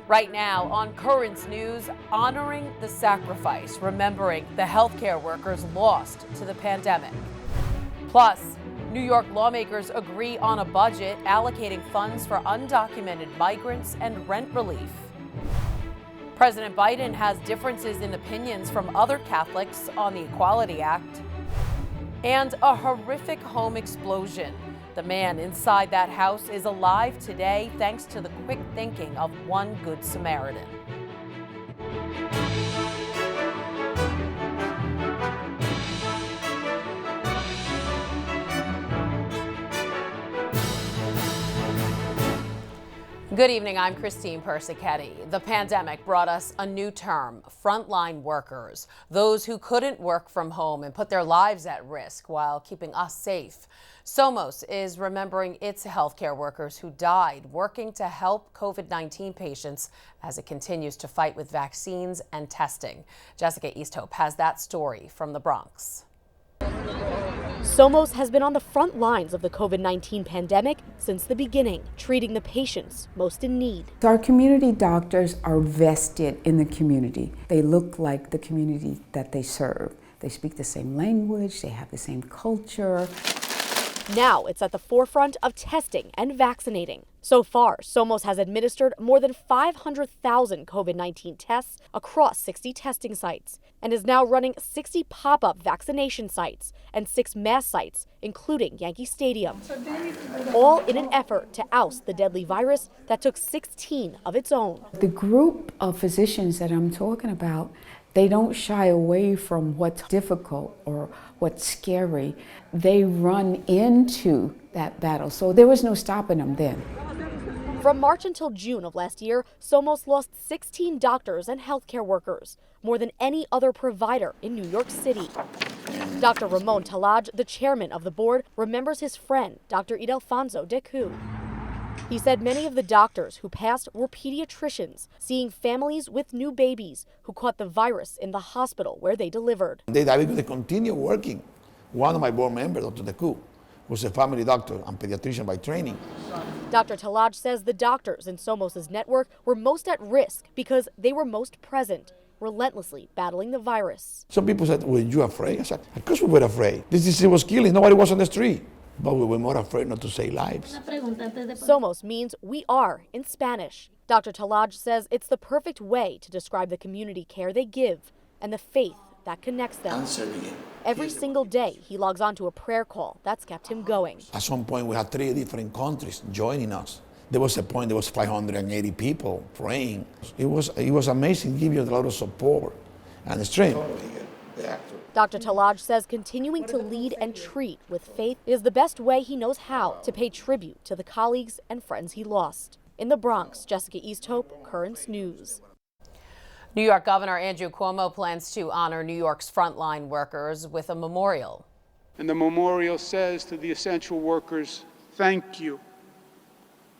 Right now on Currents News, honoring the sacrifice, remembering the healthcare workers lost to the pandemic. Plus, New York lawmakers agree on a budget allocating funds for undocumented migrants and rent relief. President Biden has differences in opinions from other Catholics on the Equality Act. And a horrific home explosion. The man inside that house is alive today thanks to the quick thinking of one Good Samaritan. Good evening, I'm Christine Persichetti. The pandemic brought us a new term, frontline workers, those who couldn't work from home and put their lives at risk while keeping us safe. Somos is remembering its healthcare workers who died working to help COVID-19 patients as it continues to fight with vaccines and testing. Jessica Easthope has that story from the Bronx. Somos has been on the front lines of the COVID-19 pandemic since the beginning, treating the patients most in need. Our community doctors are vested in the community. They look like the community that they serve. They speak the same language, they have the same culture. Now it's at the forefront of testing and vaccinating. So far, Somos has administered more than 500,000 COVID-19 tests across 60 testing sites and is now running 60 pop-up vaccination sites and 6 mass sites, including Yankee Stadium, all in an effort to oust the deadly virus that took 16 of its own. The group of physicians that I'm talking about, they don't shy away from what's difficult or what's scary. They run into that battle. So there was no stopping them then. From March until June of last year, Somos lost 16 doctors and healthcare workers, more than any other provider in New York City. Dr. Ramon Talaj, the chairman of the board, remembers his friend, Dr. Idelfonso Decu. He said many of the doctors who passed were pediatricians, seeing families with new babies who caught the virus in the hospital where they delivered. They died because they continue working. One of my board members, Dr. Decu, was a family doctor and pediatrician by training. Dr. Talaj says the doctors in Somos' network were most at risk because they were most present, relentlessly battling the virus. Some people said, were you afraid? I said, of course we were afraid. This disease was killing, nobody was on the street. But we were more afraid not to save lives. Somos means we are in Spanish. Dr. Talaj says it's the perfect way to describe the community care they give and the faith that connects them. Every single day, he logs on to a prayer call that's kept him going. At some point, we had 3 different countries joining us. There was a point there was 580 people praying. It was amazing, give you a lot of support and strength. Dr. Talaj says continuing to lead and treat with faith is the best way he knows how to pay tribute to the colleagues and friends he lost. In the Bronx, Jessica Easthope, Currents News. New York Governor Andrew Cuomo plans to honor New York's frontline workers with a memorial. And the memorial says to the essential workers, thank you.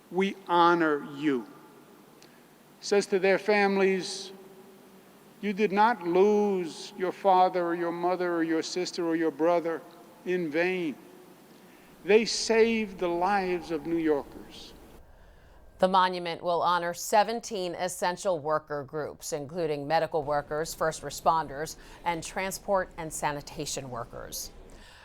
We honor you. Says to their families, you did not lose your father or your mother or your sister or your brother in vain. They saved the lives of New Yorkers. The monument will honor 17 essential worker groups, including medical workers, first responders, and transport and sanitation workers.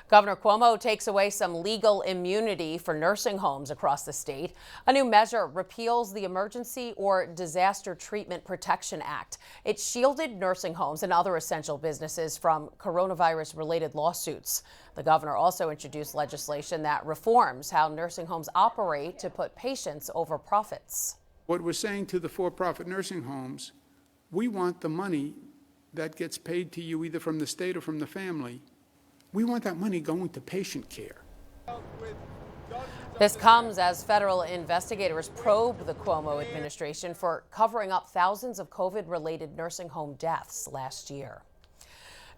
Governor Cuomo takes away some legal immunity for nursing homes across the state. A new measure repeals the Emergency or Disaster Treatment Protection Act. It shielded nursing homes and other essential businesses from coronavirus-related lawsuits. The governor also introduced legislation that reforms how nursing homes operate to put patients over profits. What we're saying to the for-profit nursing homes, we want the money that gets paid to you either from the state or from the family. We want that money going to patient care. This comes as federal investigators probe the Cuomo administration for covering up thousands of COVID-related nursing home deaths last year.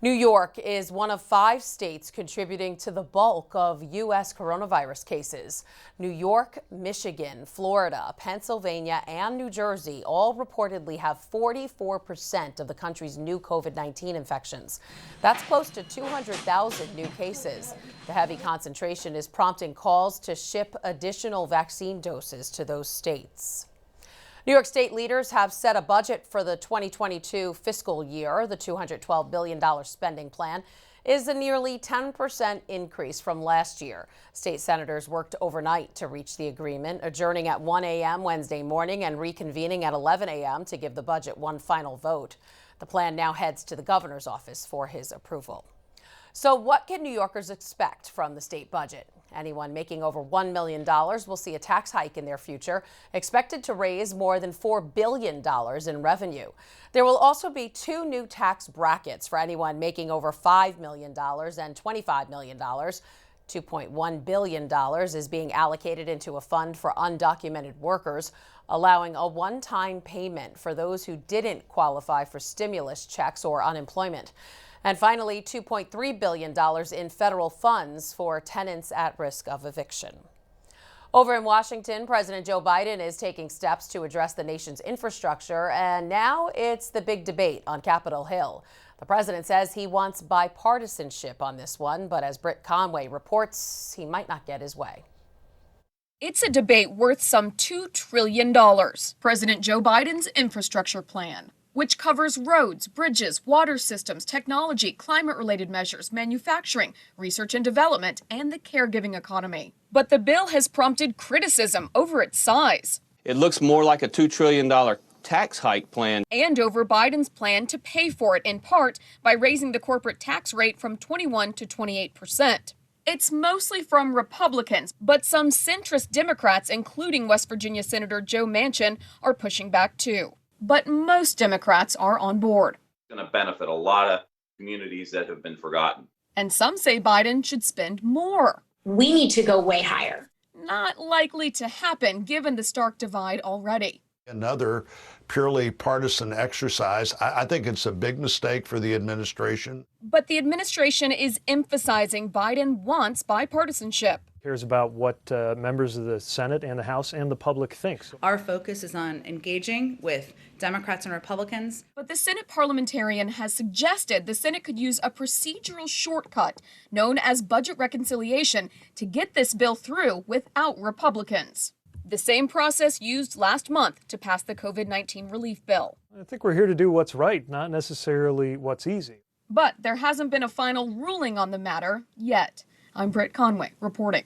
New York is one of 5 states contributing to the bulk of U.S. coronavirus cases. New York, Michigan, Florida, Pennsylvania, and New Jersey all reportedly have 44% of the country's new COVID-19 infections. That's close to 200,000 new cases. The heavy concentration is prompting calls to ship additional vaccine doses to those states. New York State leaders have set a budget for the 2022 fiscal year. The $212 billion spending plan is a nearly 10% increase from last year. State senators worked overnight to reach the agreement, adjourning at 1 a.m. Wednesday morning and reconvening at 11 a.m. to give the budget one final vote. The plan now heads to the governor's office for his approval. So what can New Yorkers expect from the state budget? Anyone making over $1 million will see a tax hike in their future, expected to raise more than $4 billion in revenue. There will also be 2 new tax brackets for anyone making over $5 million and $25 million. $2.1 billion is being allocated into a fund for undocumented workers, allowing a one-time payment for those who didn't qualify for stimulus checks or unemployment. And finally, $2.3 billion in federal funds for tenants at risk of eviction. Over in Washington, President Joe Biden is taking steps to address the nation's infrastructure, and now it's the big debate on Capitol Hill. The president says he wants bipartisanship on this one, but as Britt Conway reports, he might not get his way. It's a debate worth some $2 trillion. President Joe Biden's infrastructure plan, which covers roads, bridges, water systems, technology, climate-related measures, manufacturing, research and development, and the caregiving economy. But the bill has prompted criticism over its size. It looks more like a $2 trillion tax hike plan. And over Biden's plan to pay for it in part by raising the corporate tax rate from 21 to 28%. It's mostly from Republicans, but some centrist Democrats, including West Virginia Senator Joe Manchin, are pushing back too. But most Democrats are on board. It's going to benefit a lot of communities that have been forgotten. And some say Biden should spend more. We need to go way higher. Not likely to happen given the stark divide already. Another purely partisan exercise. I think it's a big mistake for the administration. But the administration is emphasizing Biden wants bipartisanship. Cares about what members of the Senate and the House and the public think. Our focus is on engaging with Democrats and Republicans. But the Senate parliamentarian has suggested the Senate could use a procedural shortcut known as budget reconciliation to get this bill through without Republicans. The same process used last month to pass the COVID-19 relief bill. I think we're here to do what's right, not necessarily what's easy. But there hasn't been a final ruling on the matter yet. I'm Britt Conway reporting.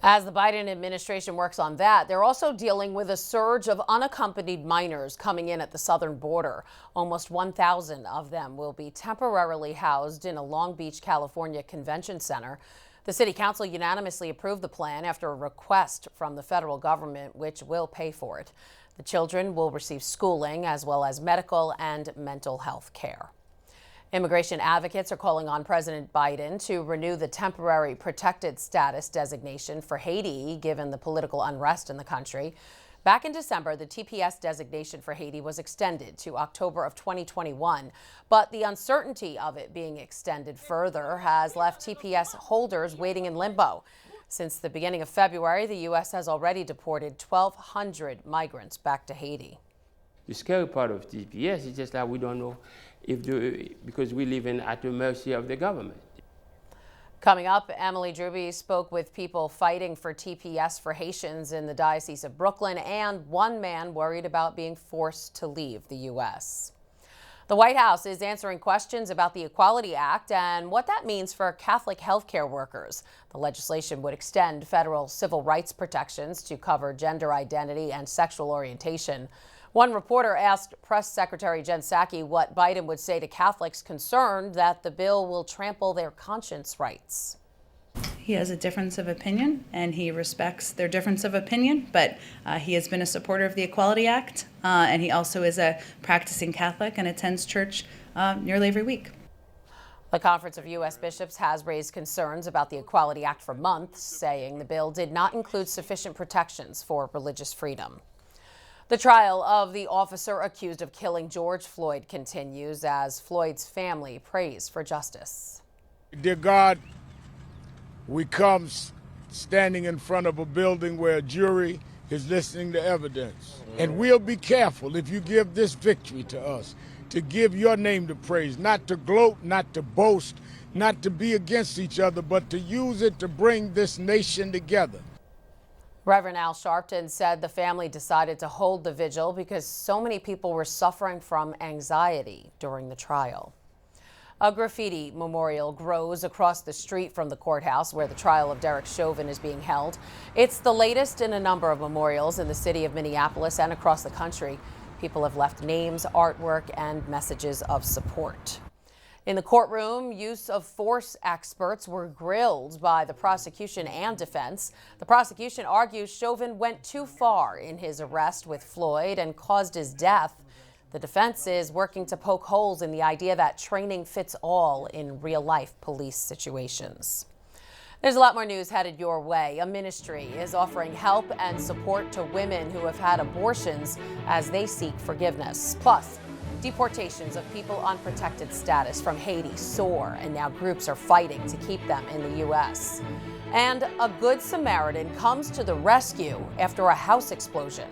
As the Biden administration works on that, they're also dealing with a surge of unaccompanied minors coming in at the southern border. Almost 1,000 of them will be temporarily housed in a Long Beach, California convention center. The city council unanimously approved the plan after a request from the federal government, which will pay for it. The children will receive schooling as well as medical and mental health care. Immigration advocates are calling on President Biden to renew the temporary protected status designation for Haiti, given the political unrest in the country. Back in December, the TPS designation for Haiti was extended to October of 2021, but the uncertainty of it being extended further has left TPS holders waiting in limbo. Since the beginning of February, the U.S. has already deported 1,200 migrants back to Haiti. The scary part of TPS is just that we don't know because we live at the mercy of the government. Coming up, Emily Druby spoke with people fighting for TPS for Haitians in the Diocese of Brooklyn and one man worried about being forced to leave the U.S. The White House is answering questions about the Equality Act and what that means for Catholic healthcare workers. The legislation would extend federal civil rights protections to cover gender identity and sexual orientation. One reporter asked Press Secretary Jen Psaki what Biden would say to Catholics concerned that the bill will trample their conscience rights. He has a difference of opinion, and he respects their difference of opinion, but he has been a supporter of the Equality Act, and he also is a practicing Catholic and attends church nearly every week. The Conference of U.S. Bishops has raised concerns about the Equality Act for months, saying the bill did not include sufficient protections for religious freedom. The trial of the officer accused of killing George Floyd continues as Floyd's family prays for justice. Dear God, we come standing in front of a building where a jury is listening to evidence. And we'll be careful if you give this victory to us, to give your name to praise, not to gloat, not to boast, not to be against each other, but to use it to bring this nation together. Reverend Al Sharpton said the family decided to hold the vigil because so many people were suffering from anxiety during the trial. A graffiti memorial grows across the street from the courthouse where the trial of Derek Chauvin is being held. It's the latest in a number of memorials in the city of Minneapolis and across the country. People have left names, artwork, and messages of support. In the courtroom, use of force experts were grilled by the prosecution and defense. The prosecution argues Chauvin went too far in his arrest with Floyd and caused his death. The defense is working to poke holes in the idea that training fits all in real-life police situations. There's a lot more news headed your way. A ministry is offering help and support to women who have had abortions as they seek forgiveness. Plus, deportations of people on protected status from Haiti soar, and now groups are fighting to keep them in the U.S. And a Good Samaritan comes to the rescue after a house explosion.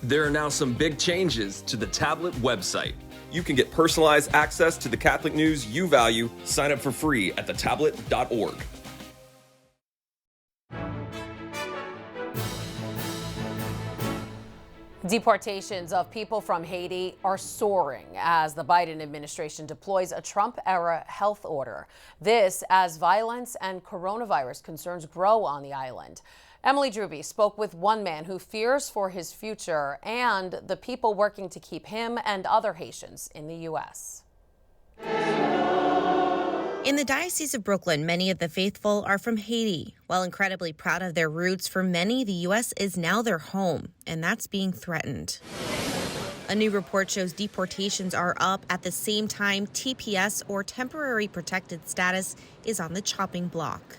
There are now some big changes to the tablet website. You can get personalized access to the Catholic news you value. Sign up for free at thetablet.org. Deportations of people from Haiti are soaring as the Biden administration deploys a Trump-era health order. This as violence and coronavirus concerns grow on the island. Emily Drewby spoke with one man who fears for his future and the people working to keep him and other Haitians in the U.S. In the Diocese of Brooklyn, many of the faithful are from Haiti. While incredibly proud of their roots, for many, the U.S. is now their home, and that's being threatened. A new report shows deportations are up at the same time TPS, or temporary protected status, is on the chopping block.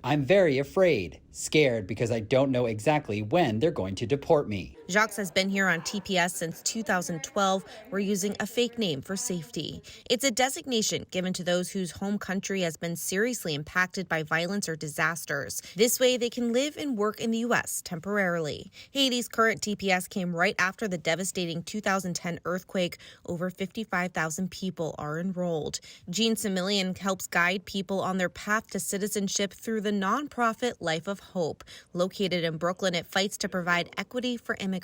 I'm very afraid, scared because I don't know exactly when they're going to deport me. Jacques has been here on TPS since 2012. We're using a fake name for safety. It's a designation given to those whose home country has been seriously impacted by violence or disasters. This way, they can live and work in the U.S. temporarily. Haiti's current TPS came right after the devastating 2010 earthquake. Over 55,000 people are enrolled. Jean Similian helps guide people on their path to citizenship through the nonprofit Life of Hope. Located in Brooklyn, it fights to provide equity for immigrants.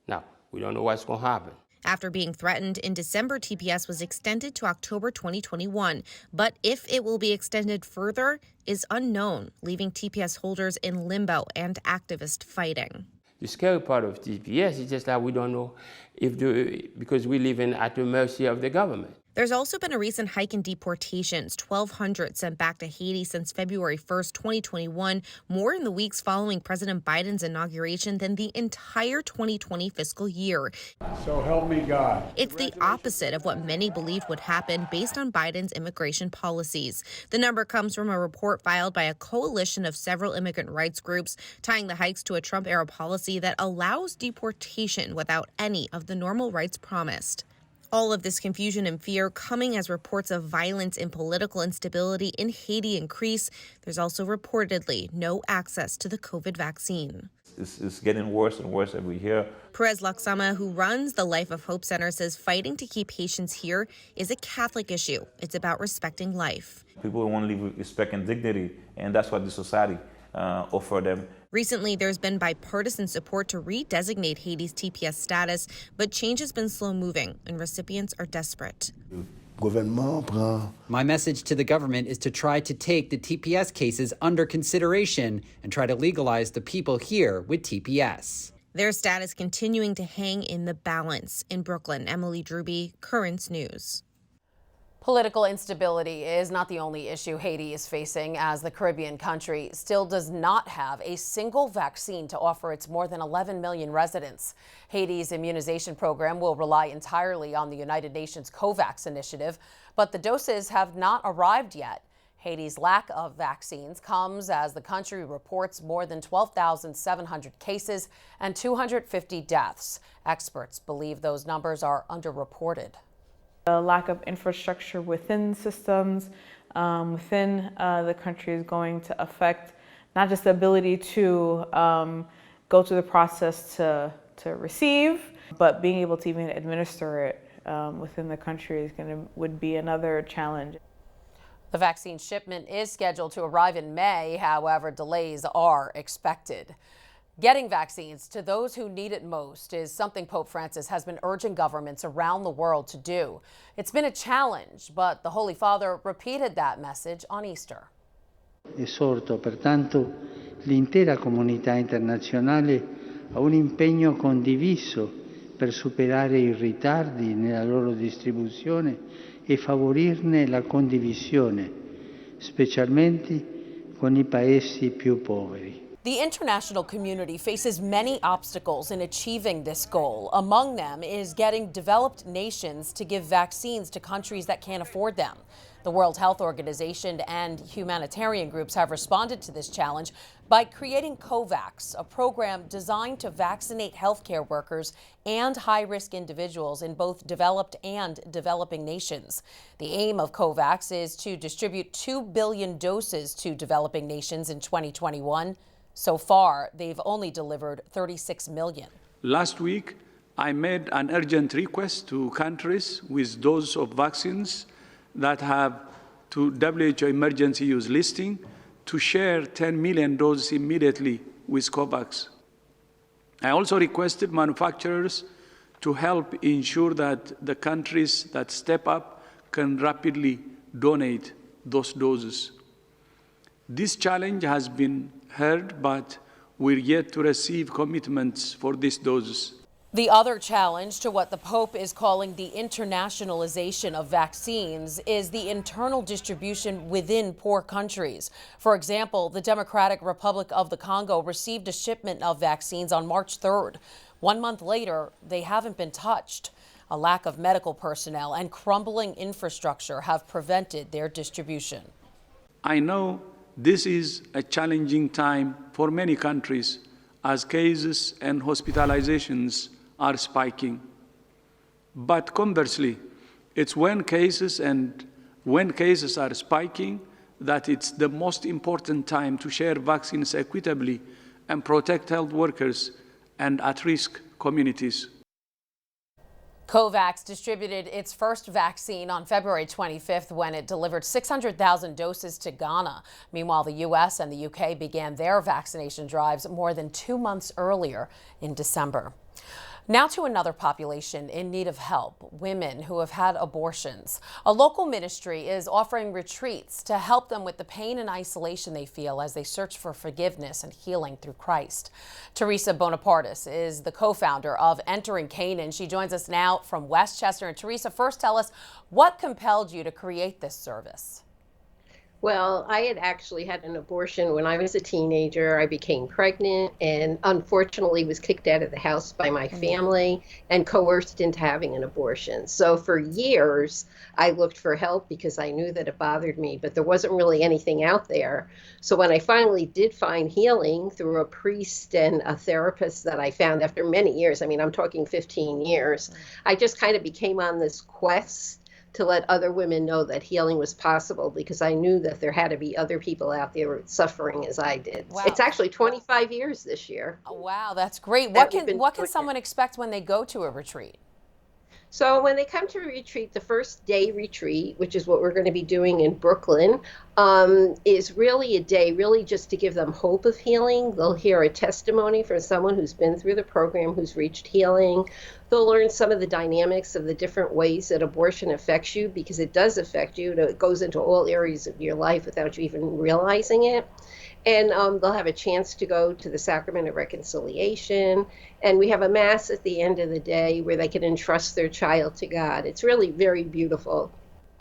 Now, we don't know what's going to happen. After being threatened in December, TPS was extended to October 2021. But if it will be extended further is unknown, leaving TPS holders in limbo and activist fighting. The scary part of TPS is just that we don't know because we live at the mercy of the government. There's also been a recent hike in deportations, 1,200 sent back to Haiti since February 1st, 2021, more in the weeks following President Biden's inauguration than the entire 2020 fiscal year. So help me God. It's the opposite of what many believed would happen based on Biden's immigration policies. The number comes from a report filed by a coalition of several immigrant rights groups, tying the hikes to a Trump-era policy that allows deportation without any of the normal rights promised. All of this confusion and fear coming as reports of violence and political instability in Haiti increase. There's also reportedly no access to the COVID vaccine. It's getting worse and worse every year. Perez Laksama, who runs the Life of Hope Center, says fighting to keep Haitians here is a Catholic issue. It's about respecting life. People want to live with respect and dignity, and that's what the society offer them. Recently, there's been bipartisan support to redesignate Haiti's TPS status, but change has been slow-moving, and recipients are desperate. My message to the government is to try to take the TPS cases under consideration and try to legalize the people here with TPS. Their status continuing to hang in the balance. In Brooklyn, Emily Drewby, Currents News. Political instability is not the only issue Haiti is facing, as the Caribbean country still does not have a single vaccine to offer its more than 11 million residents. Haiti's immunization program will rely entirely on the United Nations COVAX initiative, but the doses have not arrived yet. Haiti's lack of vaccines comes as the country reports more than 12,700 cases and 250 deaths. Experts believe those numbers are underreported. The lack of infrastructure within systems within the country is going to affect not just the ability to go through the process to receive, but being able to even administer it within the country would be another challenge. The vaccine shipment is scheduled to arrive in May. However, delays are expected. Getting vaccines to those who need it most is something Pope Francis has been urging governments around the world to do. It's been a challenge, but the Holy Father repeated that message on Easter. Esorto pertanto l'intera comunità internazionale a un impegno condiviso per superare i ritardi nella loro distribuzione e favorirne la condivisione, specialmente con i paesi più poveri. The international community faces many obstacles in achieving this goal. Among them is getting developed nations to give vaccines to countries that can't afford them. The World Health Organization and humanitarian groups have responded to this challenge by creating COVAX, a program designed to vaccinate healthcare workers and high-risk individuals in both developed and developing nations. The aim of COVAX is to distribute 2 billion doses to developing nations in 2021. So far, they've only delivered 36 million. Last week, I made an urgent request to countries with doses of vaccines that have to WHO emergency use listing to share 10 million doses immediately with COVAX. I also requested manufacturers to help ensure that the countries that step up can rapidly donate those doses. This challenge has been heard, but we're yet to receive commitments for these doses. The other challenge to what the Pope is calling the internationalization of vaccines is the internal distribution within poor countries. For example, the Democratic Republic of the Congo received a shipment of vaccines on March 3rd. 1 month later, they haven't been touched. A lack of medical personnel and crumbling infrastructure have prevented their distribution. I know this is a challenging time for many countries as cases and hospitalizations are spiking. But conversely, it's when cases are spiking that it's the most important time to share vaccines equitably and protect health workers and at-risk communities. COVAX distributed its first vaccine on February 25th when it delivered 600,000 doses to Ghana. Meanwhile, the U.S. and the U.K. began their vaccination drives more than 2 months earlier in December. Now to another population in need of help, women who have had abortions. A local ministry is offering retreats to help them with the pain and isolation they feel as they search for forgiveness and healing through Christ. Teresa Bonapartis is the co-founder of Entering Canaan. She joins us now from Westchester. And Teresa, first tell us what compelled you to create this service? Well, I had actually had an abortion when I was a teenager. I became pregnant and unfortunately was kicked out of the house by my family and coerced into having an abortion. So for years, I looked for help because I knew that it bothered me, but there wasn't really anything out there. So when I finally did find healing through a priest and a therapist that I found after many years, I mean, I'm talking 15 years, I just kind of became on this quest to let other women know that healing was possible because I knew that there had to be other people out there suffering as I did. Wow. It's actually 25 years this year. Oh, wow, that's great. What can someone expect when they go to a retreat? So when they come to a retreat, the first day retreat, which is what we're going to be doing in Brooklyn, is really a day really just to give them hope of healing. They'll hear a testimony from someone who's been through the program, who's reached healing. They'll learn some of the dynamics of the different ways that abortion affects you, because it does affect you. It goes into all areas of your life without you even realizing it. And they'll have a chance to go to the Sacrament of Reconciliation. And we have a Mass at the end of the day where they can entrust their child to God. It's really very beautiful.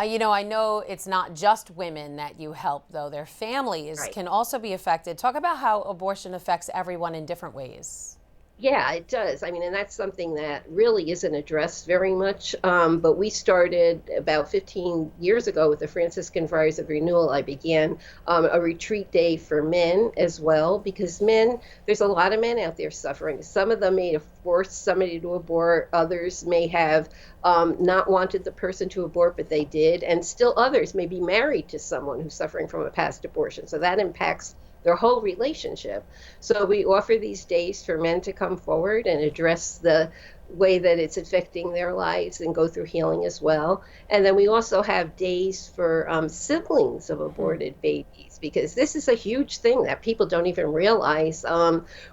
You know, I know it's not just women that you help, though. Their families can also be affected. Talk about how abortion affects everyone in different ways. Yeah, it does. I mean, and that's something that really isn't addressed very much. But we started about 15 years ago with the Franciscan Friars of Renewal. I began a retreat day for men as well, because men, there's a lot of men out there suffering. Some of them may have forced somebody to abort. Others may have not wanted the person to abort, but they did. And still others may be married to someone who's suffering from a past abortion. So that impacts their whole relationship. So we offer these days for men to come forward and address the way that it's affecting their lives and go through healing as well. And then we also have days for siblings of aborted babies, because this is a huge thing that people don't even realize.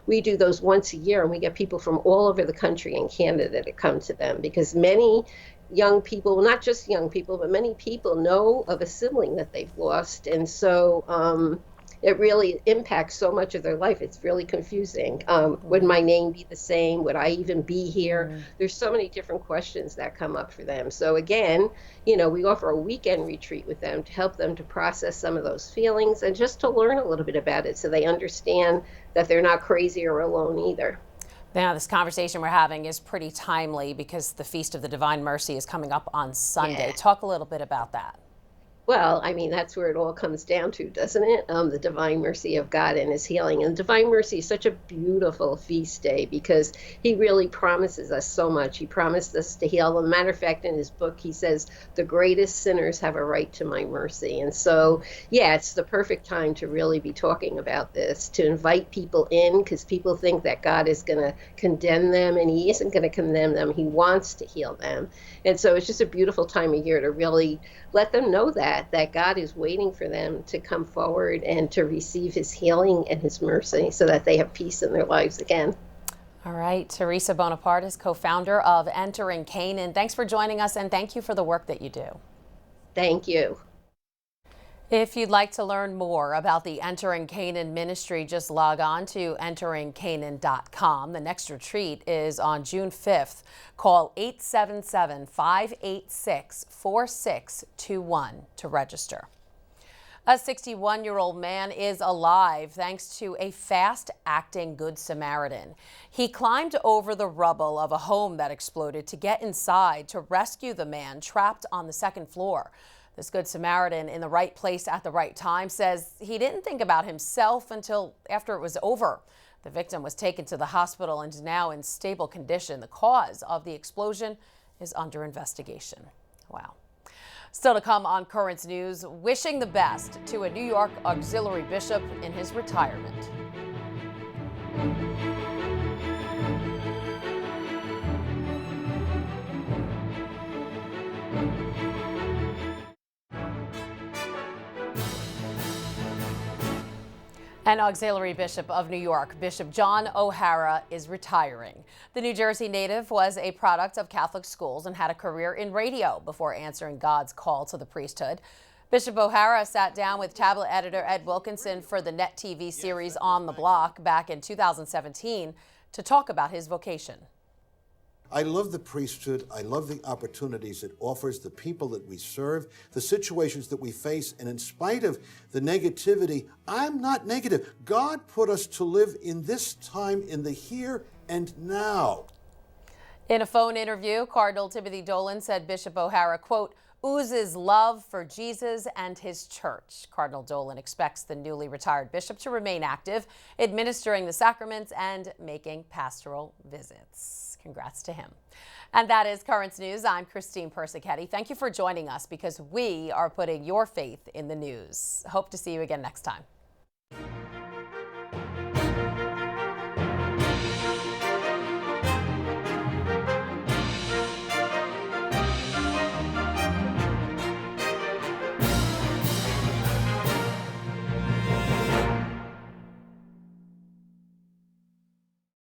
We do those once a year, and we get people from all over the country and Canada to come to them, because many young people, well, not just young people, but many people know of a sibling that they've lost. And so it really impacts so much of their life. It's really confusing. Would my name be the same? Would I even be here? There's so many different questions that come up for them. So again, we offer a weekend retreat with them to help them to process some of those feelings and just to learn a little bit about it so they understand that they're not crazy or alone either. Now, this conversation we're having is pretty timely because the Feast of the Divine Mercy is coming up on Sunday. Yeah. Talk a little bit about that. Well, I mean, that's where it all comes down to, doesn't it? The divine mercy of God and his healing. And divine mercy is such a beautiful feast day because he really promises us so much. He promised us to heal. As a matter of fact, in his book, he says, the greatest sinners have a right to my mercy. And so, yeah, it's the perfect time to really be talking about this, to invite people in, because people think that God is going to condemn them, and he isn't going to condemn them. He wants to heal them. And so it's just a beautiful time of year to really let them know that God is waiting for them to come forward and to receive his healing and his mercy so that they have peace in their lives again. All right, Teresa Bonaparte is co-founder of Entering Canaan. Thanks for joining us, and thank you for the work that you do. Thank you. If you'd like to learn more about the Entering Canaan ministry, just log on to enteringcanaan.com. The next retreat is on June 5th. Call 877-586-4621 to register. A 61-year-old man is alive thanks to a fast-acting Good Samaritan. He climbed over the rubble of a home that exploded to get inside to rescue the man trapped on the second floor. This Good Samaritan, in the right place at the right time, says he didn't think about himself until after it was over. The victim was taken to the hospital and is now in stable condition. The cause of the explosion is under investigation. Wow. Still to come on Currents News, wishing the best to a New York auxiliary bishop in his retirement. An auxiliary bishop of New York, Bishop John O'Hara, is retiring. The New Jersey native was a product of Catholic schools and had a career in radio before answering God's call to the priesthood. Bishop O'Hara sat down with tablet editor Ed Wilkinson for the Net TV series On the Block back in 2017 to talk about his vocation. I love the priesthood. I love the opportunities it offers, the people that we serve, the situations that we face. And in spite of the negativity, I'm not negative. God put us to live in this time, in the here and now. In a phone interview, Cardinal Timothy Dolan said Bishop O'Hara, quote, oozes love for Jesus and his church. Cardinal Dolan expects the newly retired bishop to remain active, administering the sacraments and making pastoral visits. Congrats to him. And that is Currents News. I'm Christine Persichetti. Thank you for joining us because we are putting your faith in the news. Hope to see you again next time.